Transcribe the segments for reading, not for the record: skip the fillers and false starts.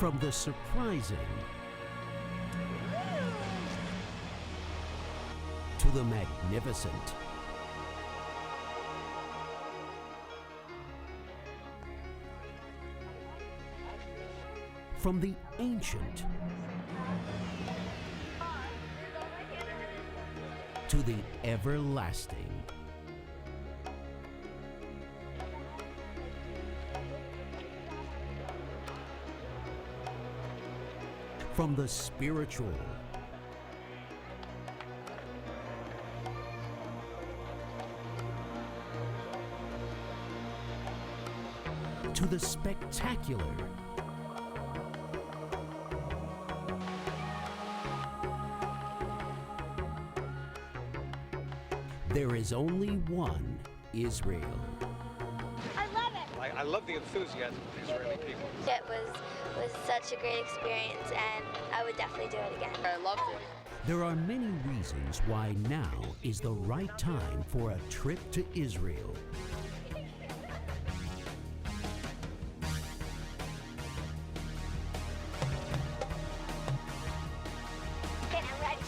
From the surprising to the magnificent, from the ancient to the everlasting. From the spiritual to the spectacular, there is only one Israel. I love it. I love the enthusiasm of the Israeli people. It was such a great experience, and I would definitely do it again. I loved it. There are many reasons why now is the right time for a trip to Israel. Okay, I'm ready.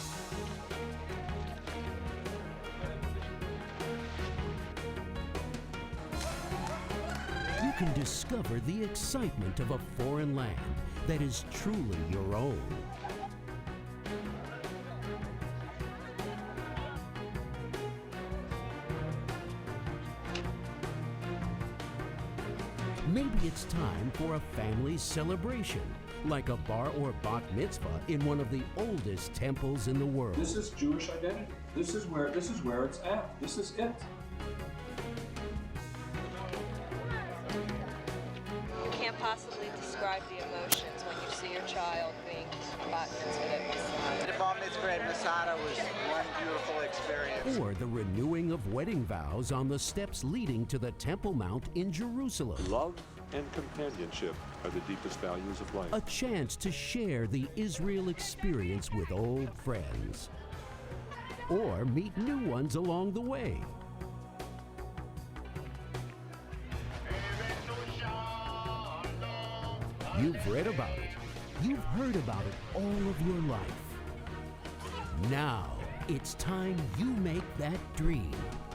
You can discover the excitement of a foreign land that is truly your own. Maybe it's time for a family celebration, like a bar or bat mitzvah in one of the oldest temples in the world. This is Jewish identity. This is where it's at. This is it. You can't possibly describe the emotions when you see your child being bat mitzvahed at Masada. The bar mitzvah at Masada was one beautiful experience. Or the renewing of wedding vows on the steps leading to the Temple Mount in Jerusalem. Love and companionship are the deepest values of life. A chance to share the Israel experience with old friends. Or meet new ones along the way. You've read about it. You've heard about it all of your life. Now, it's time you make that dream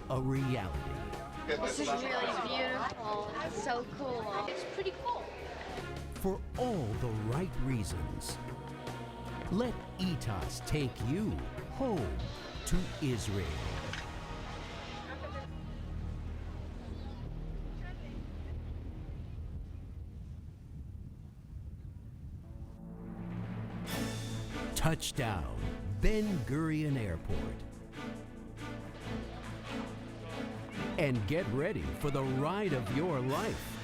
a reality. This is really beautiful. It's so cool. It's pretty cool. For all the right reasons. Let ETAS take you home to Israel. Touchdown, Ben Gurion Airport. And get ready for the ride of your life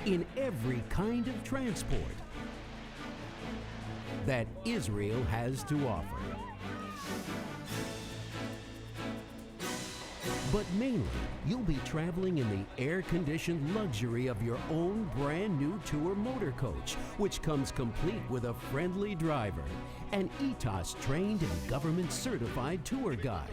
in every kind of transport that Israel has to offer. But mainly, you'll be traveling in the air-conditioned luxury of your own brand new tour motor coach, which comes complete with a friendly driver, an ETAS trained and government certified tour guide.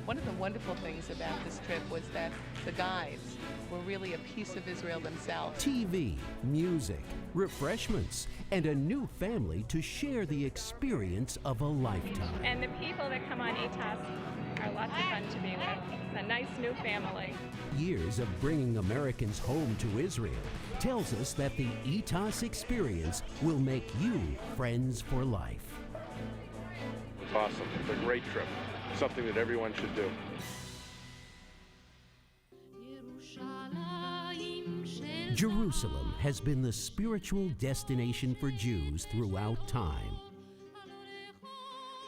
One of the wonderful things about this trip was that the guides were really a piece of Israel themselves. TV, music, refreshments, and a new family to share the experience of a lifetime. And the people that come on ETAS are lots of fun to be with. A nice new family. Years of bringing Americans home to Israel tells us that the ETAS experience will make you friends for life. It's awesome. It's a great trip. Something that everyone should do. Jerusalem has been the spiritual destination for Jews throughout time.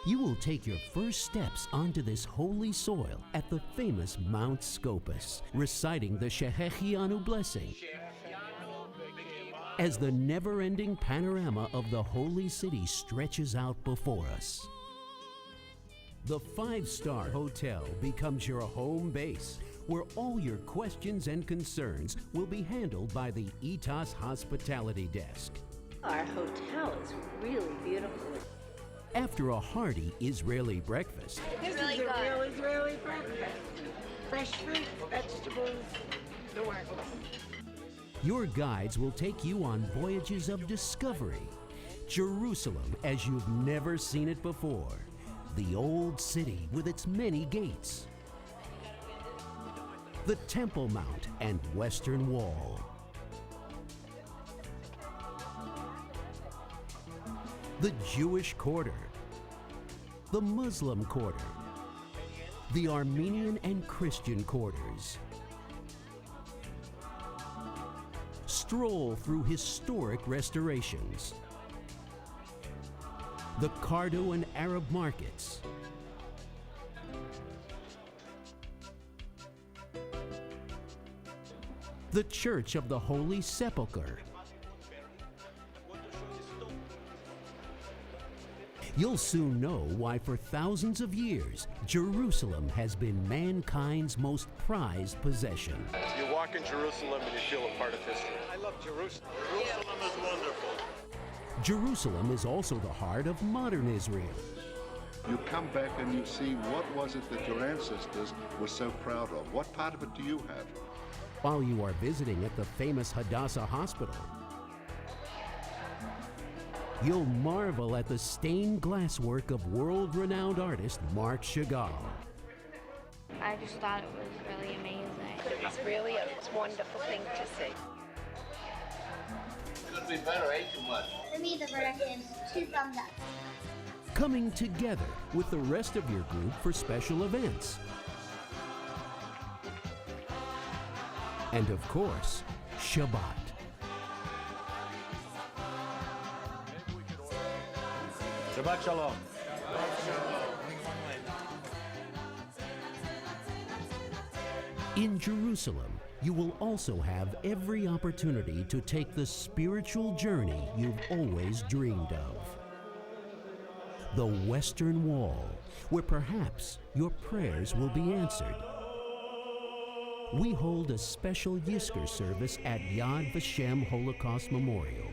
You will take your first steps onto this holy soil at the famous Mount Scopus, reciting the Shehechianu blessing, as the never-ending panorama of the holy city stretches out before us. The five-star hotel becomes your home base, where all your questions and concerns will be handled by the ETAS Hospitality Desk. Our hotel is really beautiful. After a hearty Israeli breakfast, This really is a real Israeli breakfast. Fresh fruit, vegetables, the works. Your guides will take you on voyages of discovery. Jerusalem as you've never seen it before. The old city with its many gates. The Temple Mount and Western Wall. The Jewish Quarter. The Muslim Quarter. The Armenian and Christian quarters. Stroll through historic restorations. The Cardo Arab markets. The Church of the Holy Sepulchre. You'll soon know why for thousands of years, Jerusalem has been mankind's most prized possession. You walk in Jerusalem and you feel a part of history. I love Jerusalem. Jerusalem is wonderful. Jerusalem is also the heart of modern Israel. You come back and you see what was it that your ancestors were so proud of. What part of it do you have? While you are visiting at the famous Hadassah Hospital, you'll marvel at the stained glass work of world-renowned artist Marc Chagall. I just thought it was really amazing. It was really a wonderful thing to see. Could be better, ate too much. For me, the verdict is 2 thumbs up. Coming together with the rest of your group for special events. And of course, Shabbat. Shabbat Shalom. In Jerusalem, you will also have every opportunity to take the spiritual journey you've always dreamed of. The Western Wall, where perhaps your prayers will be answered. We hold a special Yizkor service at Yad Vashem Holocaust Memorial.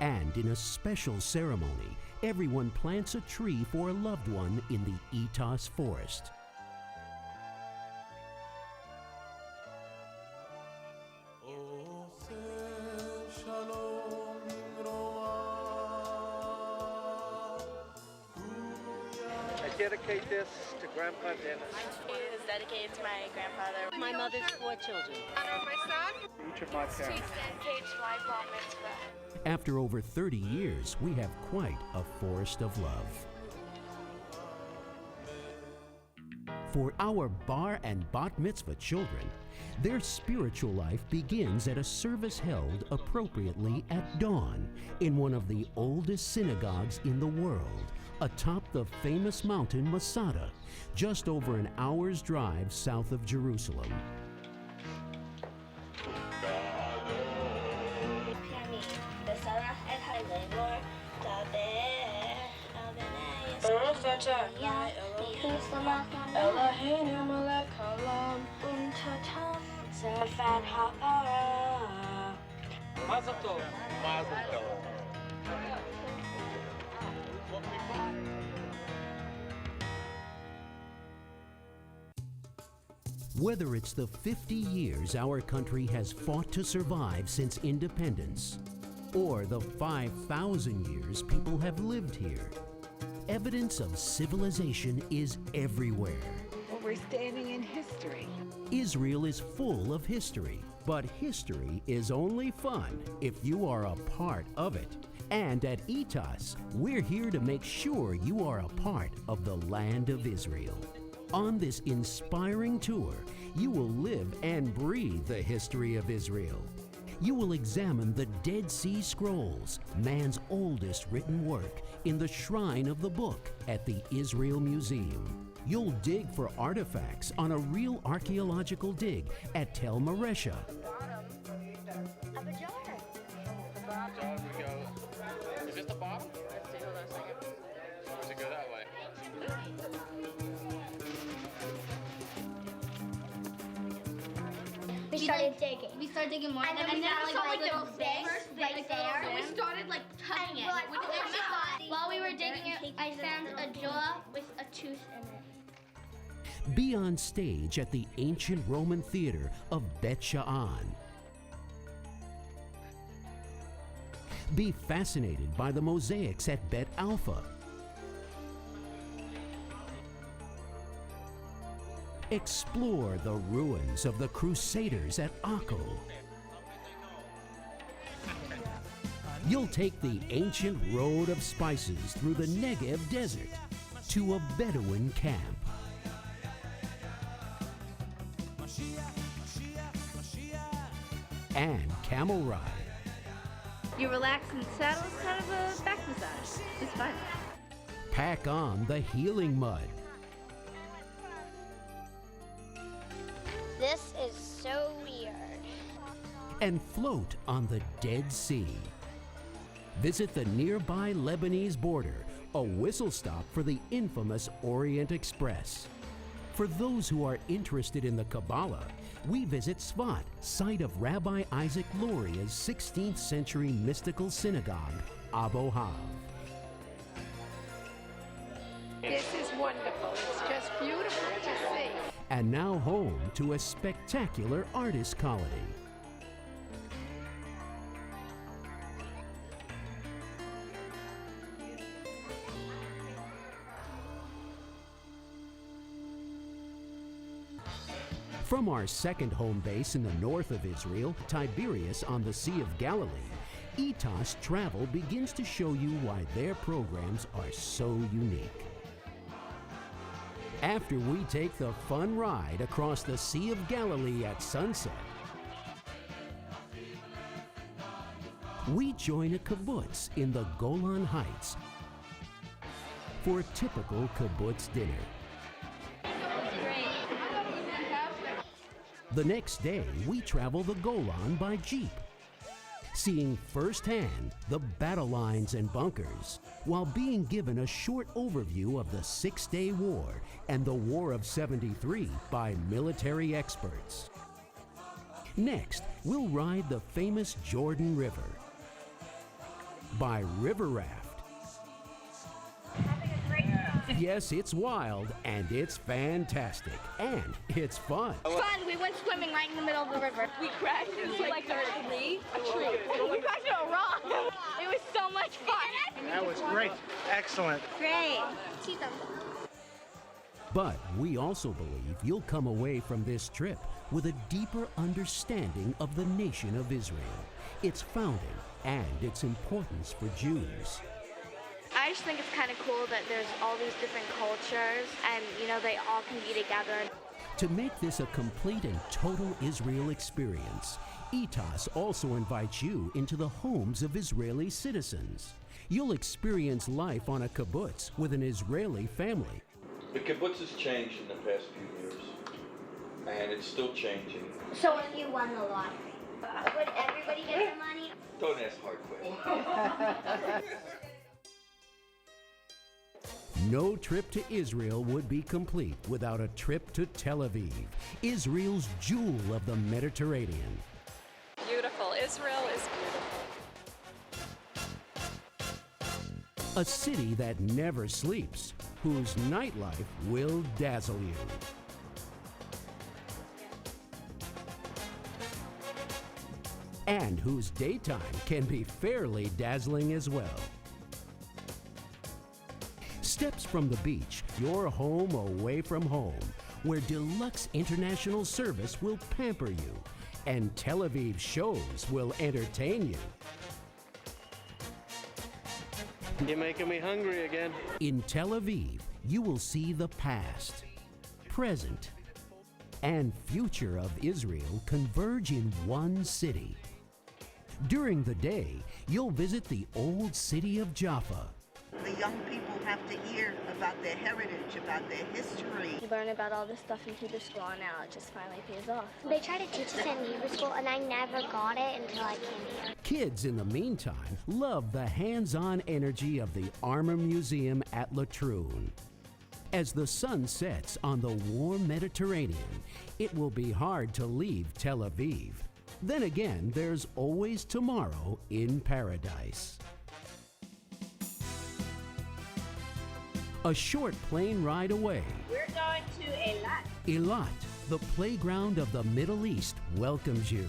And in a special ceremony, everyone plants a tree for a loved one in the Itas forest. I dedicate this to Grandpa Dennis. It is dedicated to my grandfather. My mother's 4 children. Each of my parents. Engaged my bar mitzvah. After over 30 years, we have quite a forest of love. For our bar and bat mitzvah children, their spiritual life begins at a service held appropriately at dawn in one of the oldest synagogues in the world, atop the famous mountain Masada, just over an hour's drive south of Jerusalem. Mazel tov. Mazel tov. Whether it's the 50 years our country has fought to survive since independence, or the 5,000 years people have lived here, evidence of civilization is everywhere. Well, we're standing in history. Israel is full of history, but history is only fun if you are a part of it. And at Itas, we're here to make sure you are a part of the land of Israel. On this inspiring tour, you will live and breathe the history of Israel. You will examine the Dead Sea Scrolls, man's oldest written work, in the Shrine of the Book at the Israel Museum. You'll dig for artifacts on a real archaeological dig at Tel Maresha. Is this the bottom? Let's see, hold on a second. Or does it go that way? We started digging. We started digging more, And then we found saw, like, little the fish right there. And We started like tugging it. we're like, With oh our my mouth. God. While we were digging it, I found a jaw with a tooth in it. Be on stage at the ancient Roman theater of Bet Sha'an. Be fascinated by the mosaics at Bet Alpha. Explore the ruins of the Crusaders at Akko. You'll take the ancient road of spices through the Negev desert to a Bedouin camp. And camel ride. You relax in the saddle, it's kind of a back massage. It's fun. Pack on the healing mud. This is so weird. And float on the Dead Sea. Visit the nearby Lebanese border, a whistle stop for the infamous Orient Express. For those who are interested in the Kabbalah, we visit Tzfat, site of Rabbi Isaac Luria's 16th century mystical synagogue, Abu Hav. This is wonderful. It's just beautiful to see. And now home to a spectacular artist colony. From our second home base in the north of Israel, Tiberias on the Sea of Galilee, ETOS Travel begins to show you why their programs are so unique. After we take the fun ride across the Sea of Galilee at sunset, we join a kibbutz in the Golan Heights for a typical kibbutz dinner. The next day, we travel the Golan by Jeep, seeing firsthand the battle lines and bunkers, while being given a short overview of the Six-Day War and the War of '73 by military experts. Next, we'll ride the famous Jordan River by river raft. Yes, it's wild, and it's fantastic, and it's fun. Fun. We went swimming right in the middle of the river. We crashed into like a tree. We crashed into a rock. It was so much fun. That was great. Excellent. Great. See them. But we also believe you'll come away from this trip with a deeper understanding of the nation of Israel, its founding, and its importance for Jews. I just think it's kind of cool that there's all these different cultures and, you know, they all can be together. To make this a complete and total Israel experience, ETOS also invites you into the homes of Israeli citizens. You'll experience life on a kibbutz with an Israeli family. The kibbutz has changed in the past few years, and it's still changing. So if you won the lottery, would everybody get the money? Don't ask hard questions. No trip to Israel would be complete without a trip to Tel Aviv, Israel's jewel of the Mediterranean. Beautiful. Israel is beautiful. A city that never sleeps, whose nightlife will dazzle you. And whose daytime can be fairly dazzling as well. Steps from the beach, your home away from home, where deluxe international service will pamper you, and Tel Aviv shows will entertain you. You're making me hungry again. In Tel Aviv, you will see the past, present, and future of Israel converge in one city. During the day, you'll visit the old city of Jaffa. The young people have to hear about their heritage, about their history. You learn about all this stuff in Hebrew school, and now it just finally pays off. They try to teach us in Hebrew school, and I never got it until I came here. Kids, in the meantime, love the hands-on energy of the Armor Museum at Latrun. As the sun sets on the warm Mediterranean, it will be hard to leave Tel Aviv. Then again, there's always tomorrow in paradise. A short plane ride away, We're going to Eilat. Eilat, the playground of the Middle East, welcomes you.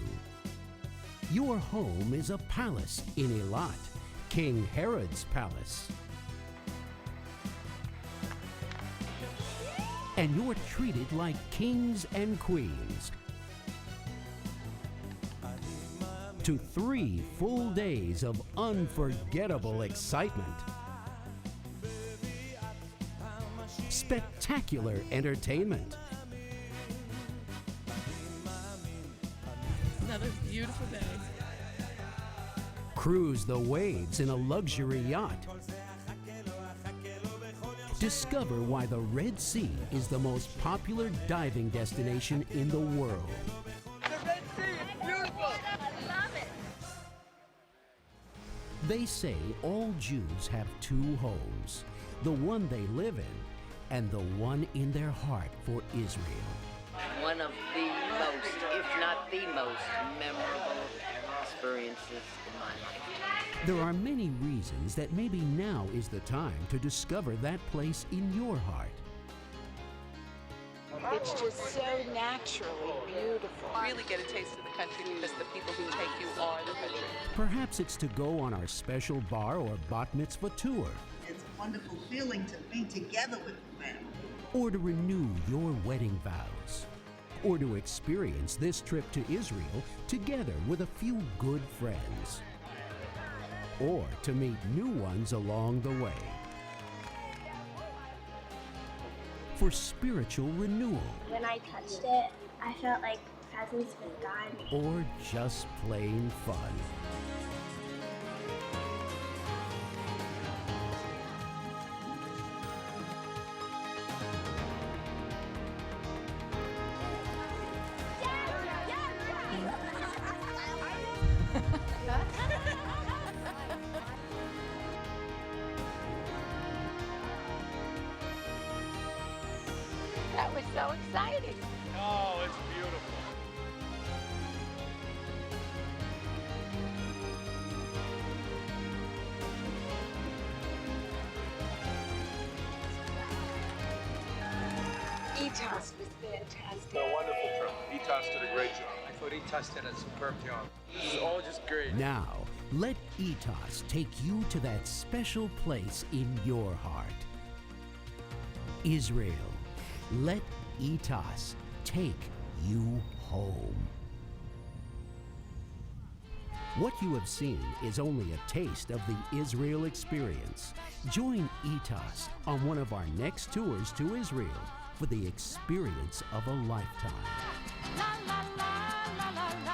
Your home is a palace in Eilat, King Herod's palace. And you're treated like kings and queens. To 3 full days of unforgettable excitement. Spectacular entertainment. Another beautiful day. Cruise the waves in a luxury yacht. Discover why the Red Sea is the most popular diving destination in the world. The Red Sea is beautiful. I love it. They say all Jews have 2 homes, the one they live in and the one in their heart for Israel. One of the most, if not the most, memorable experiences in my life. There are many reasons that maybe now is the time to discover that place in your heart. It's just so naturally beautiful. Really get a taste of the country because the people who take you are the country. Perhaps it's to go on our special bar or bat mitzvah tour, It's a wonderful feeling to be together with family. or to renew your wedding vows, or to experience this trip to Israel together with a few good friends, or to meet new ones along the way. For spiritual renewal, When I touched it, I felt like presence with God. or just plain fun. That was so exciting. Oh, it's beautiful. ETOS was fantastic. A wonderful trip. ETOS did a great job. I thought ETOS did a superb job. This is all just great. Now, let ETOS take you to that special place in your heart. Israel. Let ETOS take you home. What you have seen is only a taste of the Israel experience. Join ETOS on one of our next tours to Israel for the experience of a lifetime. La la la la la la.